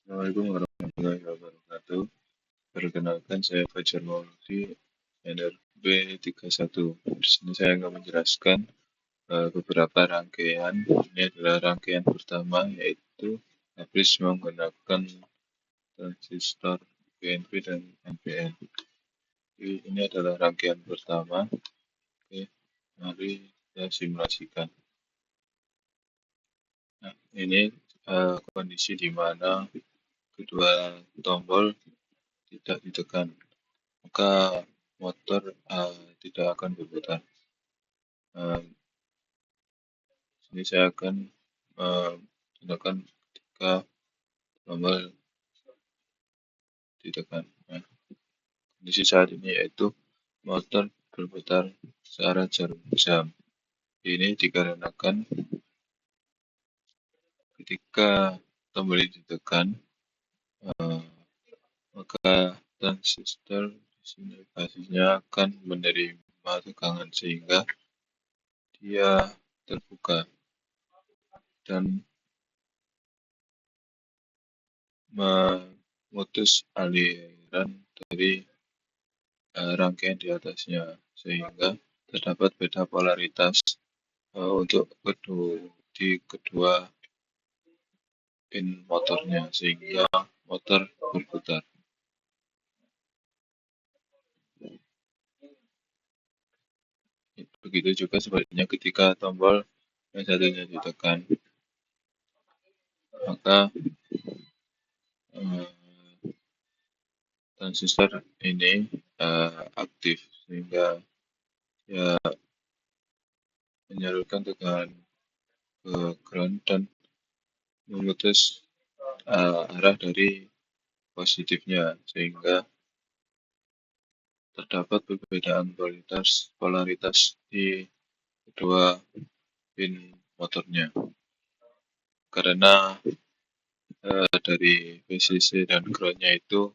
Assalamualaikum warahmatullahi wabarakatuh. Perkenalkan, saya Fajar Mauludi, NRB 31. Di sini saya akan menjelaskan beberapa rangkaian. Ini adalah rangkaian pertama, yaitu habis menggunakan transistor PNP dan NPN. Jadi, ini adalah rangkaian pertama. Oke, mari kita simulasikan. Nah, ini kondisi di mana kedua tombol tidak ditekan, maka motor tidak akan berputar. Sini saya akan menggunakan ketika tombol ditekan. Nah, kondisi saat ini yaitu motor berputar searah jarum jam. Ini dikarenakan ketika tombol ini ditekan, maka transistor di sini pastinya akan menerima tegangan sehingga dia terbuka dan memutus aliran dari rangkaian di atasnya sehingga terdapat beda polaritas untuk kedua pin motornya sehingga motor berputar. Begitu juga sebaliknya ketika tombol yang satunya ditekan, maka transistor ini aktif sehingga ya menyalurkan tegangan ke ground dan memutus arah dari positifnya sehingga terdapat perbedaan polaritas di kedua pin motornya. Karena dari VCC dan groundnya itu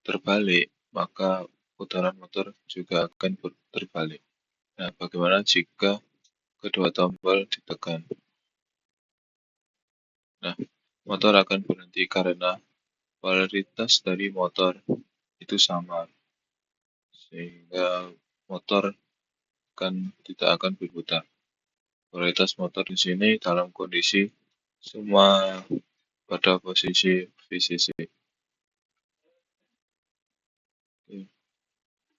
terbalik, maka putaran motor juga akan terbalik. Nah, bagaimana jika kedua tombol ditekan? Nah, motor akan berhenti karena polaritas dari motor itu sama, sehingga motor tidak akan berputar. Polaritas motor di sini dalam kondisi semua pada posisi VCC.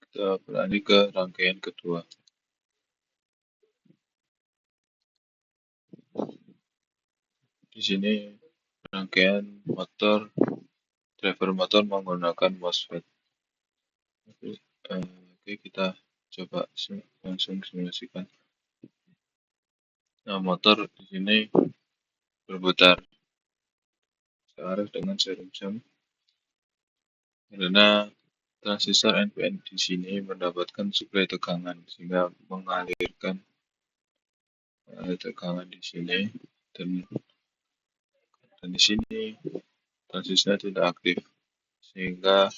Kita beralih ke rangkaian kedua. Di sini rangkaian driver motor menggunakan MOSFET. Oke, kita coba langsung simulasikan. Nah, motor di sini berputar searah dengan jarum jam karena transistor NPN di sini mendapatkan suplai tegangan sehingga mengalirkan tegangan di sini dan di sini transistor tidak aktif sehingga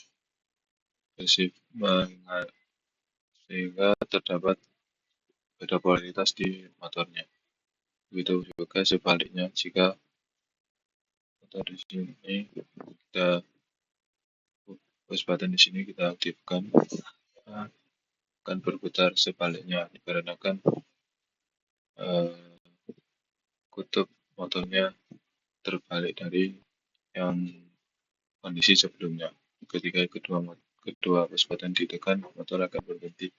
terdapat beda polaritas di motornya. Begitu juga sebaliknya jika motor di sini kita push button di sini kita aktifkan, akan berputar sebaliknya dikarenakan kutub motornya terbalik dari yang kondisi sebelumnya. Ketika kedua push button ditekan, motor akan berhenti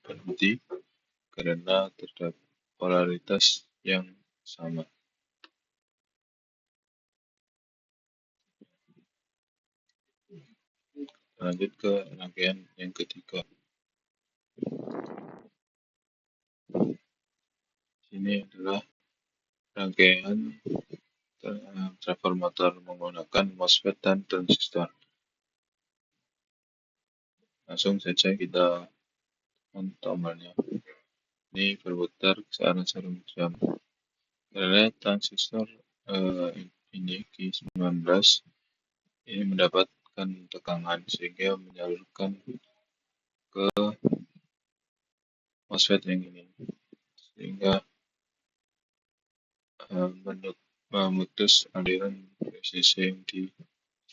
karena terdapat polaritas yang sama. Lanjut ke rangkaian yang ketiga. Ini adalah rangkaian transformator menggunakan MOSFET dan transistor. Langsung saja kita on tombolnya. Ini berputar ke arah jarum jam. Karena transistor ini Q19 ini mendapatkan tegangan sehingga menyalurkan ke MOSFET yang ini sehingga memutus aliran VCC yang di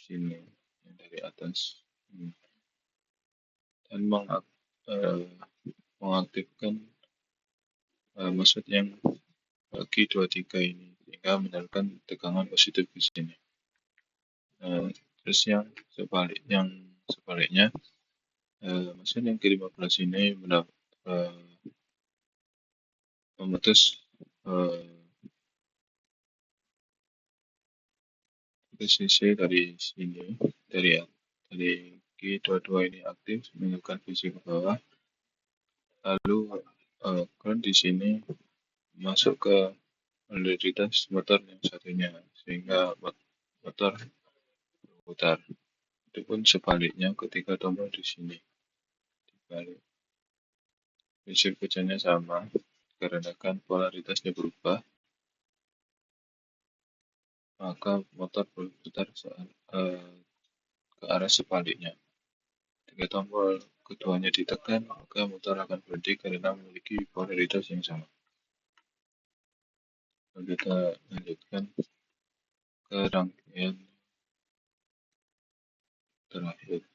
sini yang dari atas. Dan mengaktifkan maksud yang bagi 23 ini sehingga menyalurkan tegangan positif di sini. Terus yang sebaliknya mesin yang ke-15 ini memutus sisi dari sini dari Q22 ini aktif menunjukkan visi ke bawah, lalu current di sini masuk ke polaritas motor yang satunya sehingga motor berputar. Itu pun sebaliknya ketika tombol di sini dibalik. Prinsip kerjanya sama karena kan polaritasnya berubah, maka motor berputar ke arah sebaliknya. Ketika tombol keduanya ditekan, maka motor akan berhenti karena memiliki polaritas yang sama. Lalu kita lanjutkan ke rangkaian terakhir.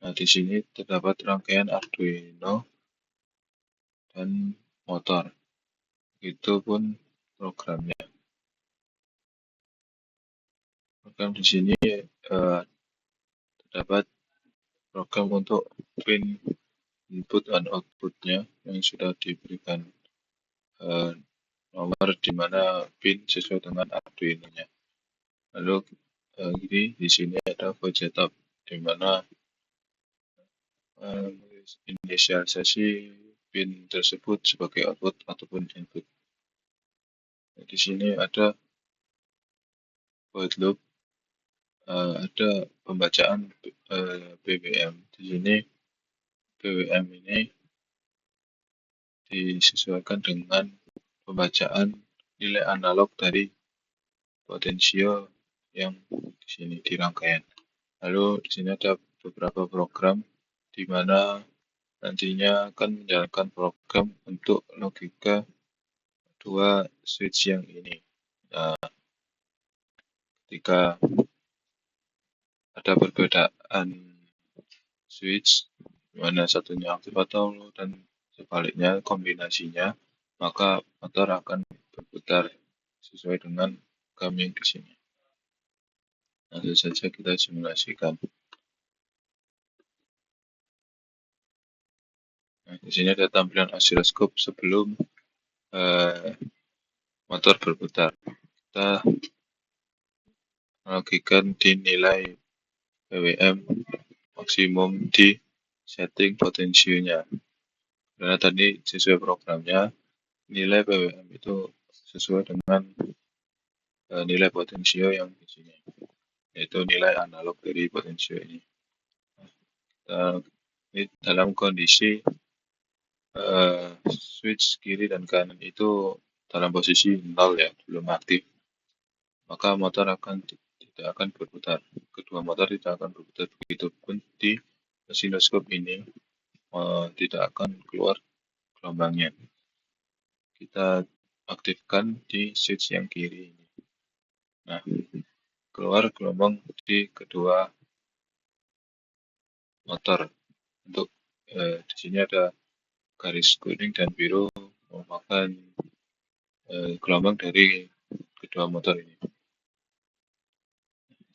Nah, di sini terdapat rangkaian Arduino dan motor. Itu pun programnya. Program di sini terdapat program untuk pin input dan outputnya yang sudah diberikan nomor di mana pin sesuai dengan Arduino-nya. Lalu di sini ada void setup di mana inisialisasi pin tersebut sebagai output ataupun input. Nah, di sini ada void loop, ada pembacaan BWM. Di sini BWM ini disesuaikan dengan pembacaan nilai analog dari potensio yang di sini di rangkaian. Lalu di sini ada beberapa program di mana nantinya akan menjalankan program untuk logika dua switch yang ini. Nah, ketika ada perbedaan switch, mana satunya aktif atau low dan sebaliknya kombinasinya, maka motor akan berputar sesuai dengan program yang di sini. Langsung saja kita simulasikan. Nah, di sini ada tampilan osiloskop sebelum motor berputar. Kita analogikan di nilai BWM maksimum di setting potensionya. Karena tadi sesuai programnya, nilai BWM itu sesuai dengan nilai potensio yang di sini, yaitu nilai analog dari potensio ini. Ini dalam kondisi switch kiri dan kanan itu dalam posisi 0 ya, belum aktif, maka motor tidak akan berputar. Kedua motor tidak akan berputar, begitupun di osiloskop ini tidak akan keluar gelombangnya. Kita aktifkan di switch yang kiri ini. Nah, keluar gelombang di kedua motor. Untuk di sini ada garis kuning dan biru merupakan gelombang dari kedua motor ini.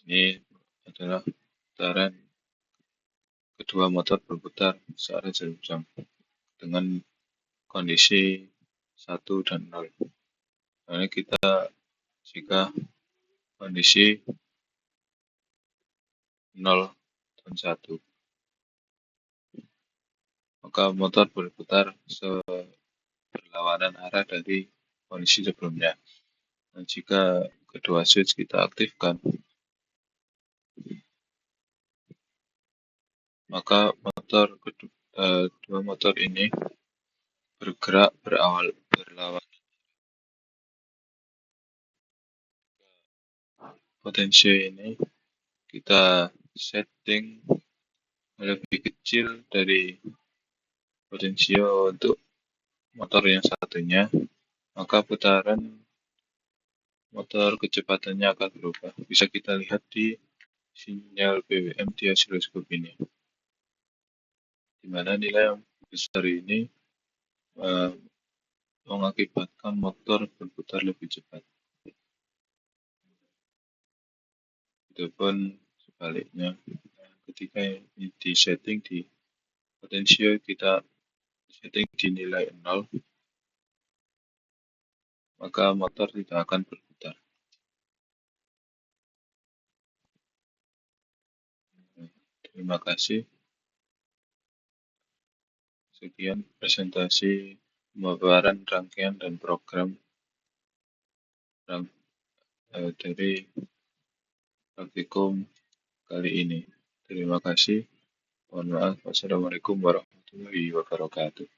Ini adalah putaran kedua motor berputar searah jarum jam dengan kondisi 1 dan 0. Nah, kita jika kondisi 0 dan 1, maka motor berputar berlawanan arah dari kondisi sebelumnya. Dan jika kedua switch kita aktifkan, maka dua motor ini bergerak berlawanan. Potensio ini kita setting lebih kecil dari potensio untuk motor yang satunya, maka putaran motor kecepatannya akan berubah. Bisa kita lihat di sinyal BWM di osiloskop ini, di mana nilai yang besar ini eh, mengakibatkan motor berputar lebih cepat. Itupun sebaliknya, ketika ini disetting di potensio kita setting di nilai 0, maka motor tidak akan berputar. Terima kasih. Sekian presentasi pemaparan rangkaian dan program dari praktikum kali ini. Terima kasih. Mohon maaf. Wassalamualaikum warahmatullahi wabarakatuh.